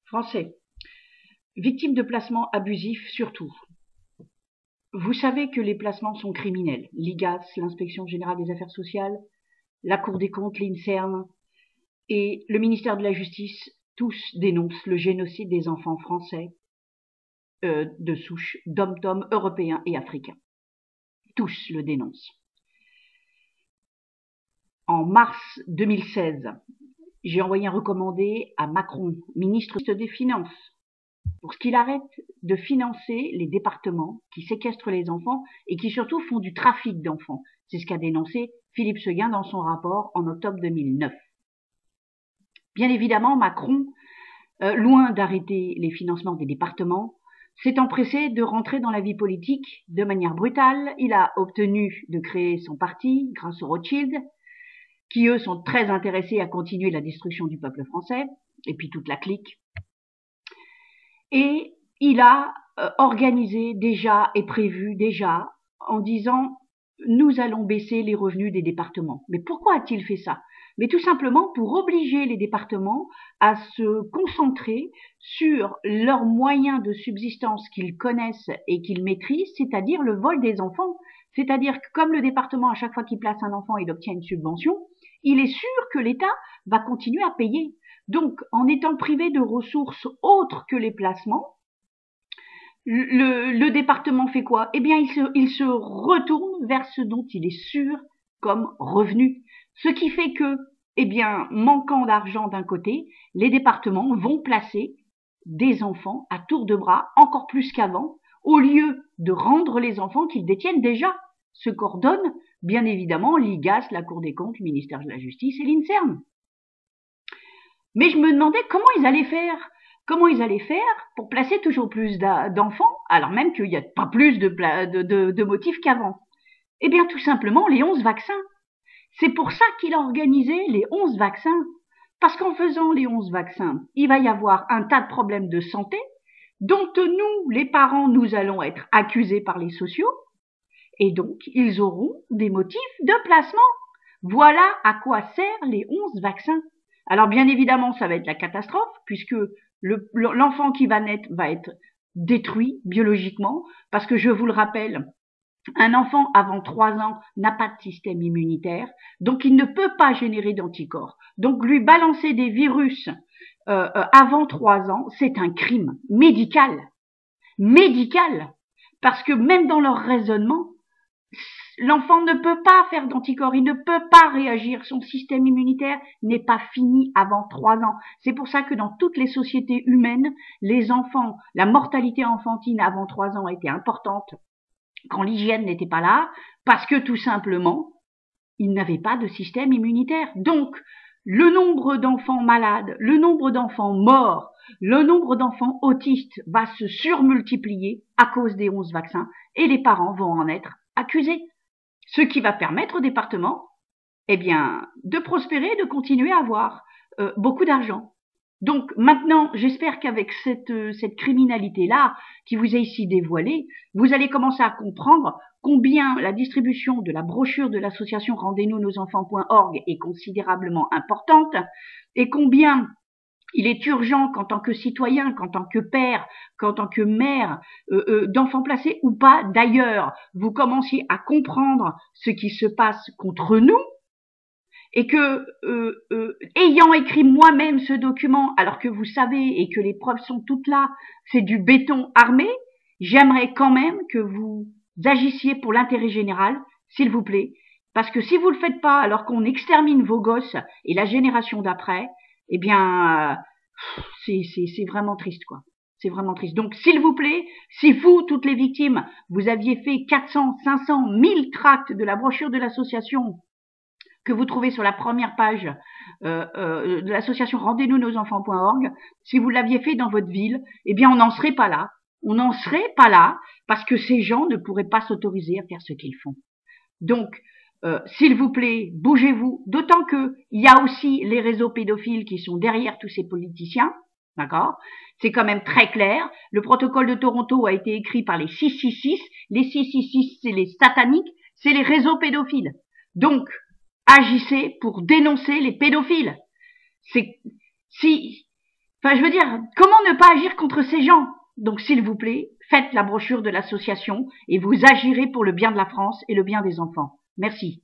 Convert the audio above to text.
Français, victimes de placements abusifs surtout. Vous savez que les placements sont criminels. L'IGAS, l'Inspection Générale des Affaires Sociales, la Cour des Comptes, l'INSERM et le ministère de la Justice, tous dénoncent le génocide des enfants français de souche dom-tom européens et africains. Tous le dénoncent. En mars 2016, j'ai envoyé un recommandé à Macron, ministre des Finances, pour qu'il arrête de financer les départements qui séquestrent les enfants et qui surtout font du trafic d'enfants. C'est ce qu'a dénoncé Philippe Séguin dans son rapport en octobre 2009. Bien évidemment, Macron, loin d'arrêter les financements des départements, s'est empressé de rentrer dans la vie politique de manière brutale. Il a obtenu de créer son parti grâce aux Rothschild, qui eux sont très intéressés à continuer la destruction du peuple français, et puis toute la clique. Et il a organisé déjà et prévu déjà en disant nous allons baisser les revenus des départements. Mais pourquoi a-t-il fait ça? Mais tout simplement pour obliger les départements à se concentrer sur leurs moyens de subsistance qu'ils connaissent et qu'ils maîtrisent, c'est-à-dire le vol des enfants. C'est-à-dire que comme le département, à chaque fois qu'il place un enfant, il obtient une subvention, il est sûr que l'État va continuer à payer. Donc, en étant privé de ressources autres que les placements, le département fait quoi? Eh bien, il se retourne vers ce dont il est sûr comme revenu. Ce qui fait que, eh bien, manquant d'argent d'un côté, les départements vont placer des enfants à tour de bras, encore plus qu'avant, au lieu de rendre les enfants qu'ils détiennent déjà. Ce qu'ordonne, bien évidemment, l'IGAS, la Cour des Comptes, le ministère de la Justice et l'INSERM. Mais je me demandais comment ils allaient faire. Comment ils allaient faire pour placer toujours plus d'enfants, alors même qu'il n'y a pas plus de motifs qu'avant. Eh bien, tout simplement, les 11 vaccins. C'est pour ça qu'il a organisé les 11 vaccins. Parce qu'en faisant les 11 vaccins, il va y avoir un tas de problèmes de santé dont nous, les parents, nous allons être accusés par les sociaux. Et donc, ils auront des motifs de placement. Voilà à quoi servent les 11 vaccins. Alors, bien évidemment, ça va être la catastrophe, puisque l'enfant qui va naître va être détruit biologiquement, parce que je vous le rappelle, un enfant avant 3 ans n'a pas de système immunitaire, donc il ne peut pas générer d'anticorps. Donc, lui balancer des virus avant 3 ans, c'est un crime médical. Médical. Parce que même dans leur raisonnement, l'enfant ne peut pas faire d'anticorps, il ne peut pas réagir, son système immunitaire n'est pas fini avant 3 ans. C'est pour ça que dans toutes les sociétés humaines, les enfants, la mortalité enfantine avant 3 ans était importante quand l'hygiène n'était pas là, parce que tout simplement, ils n'avaient pas de système immunitaire. Donc, le nombre d'enfants malades, le nombre d'enfants morts, le nombre d'enfants autistes va se surmultiplier à cause des 11 vaccins et les parents vont en être accusés. Ce qui va permettre au département, eh bien, de prospérer, de continuer à avoir beaucoup d'argent. Donc maintenant, j'espère qu'avec cette criminalité-là qui vous est ici dévoilée, vous allez commencer à comprendre combien la distribution de la brochure de l'association rendez-nous-nos-enfants.org est considérablement importante et combien il est urgent qu'en tant que citoyen, qu'en tant que père, qu'en tant que mère, d'enfants placés ou pas d'ailleurs, vous commenciez à comprendre ce qui se passe contre nous et que, ayant écrit moi-même ce document, alors que vous savez et que les preuves sont toutes là, c'est du béton armé, j'aimerais quand même que vous agissiez pour l'intérêt général, s'il vous plaît, parce que si vous le faites pas alors qu'on extermine vos gosses et la génération d'après, eh bien, c'est vraiment triste, quoi. C'est vraiment triste. Donc, s'il vous plaît, si vous, toutes les victimes, vous aviez fait 400, 500, 1000 tracts de la brochure de l'association que vous trouvez sur la première page de l'association rendez-nous-nos-enfants.org, si vous l'aviez fait dans votre ville, eh bien, on n'en serait pas là. On n'en serait pas là parce que ces gens ne pourraient pas s'autoriser à faire ce qu'ils font. Donc, s'il vous plaît, bougez-vous, d'autant que il y a aussi les réseaux pédophiles qui sont derrière tous ces politiciens, d'accord? C'est quand même très clair. Le protocole de Toronto a été écrit par les 666. Les 666, c'est les sataniques, c'est les réseaux pédophiles. Donc, agissez pour dénoncer les pédophiles. Si Enfin, je veux dire, comment ne pas agir contre ces gens? Donc, s'il vous plaît, faites la brochure de l'association et vous agirez pour le bien de la France et le bien des enfants. Merci.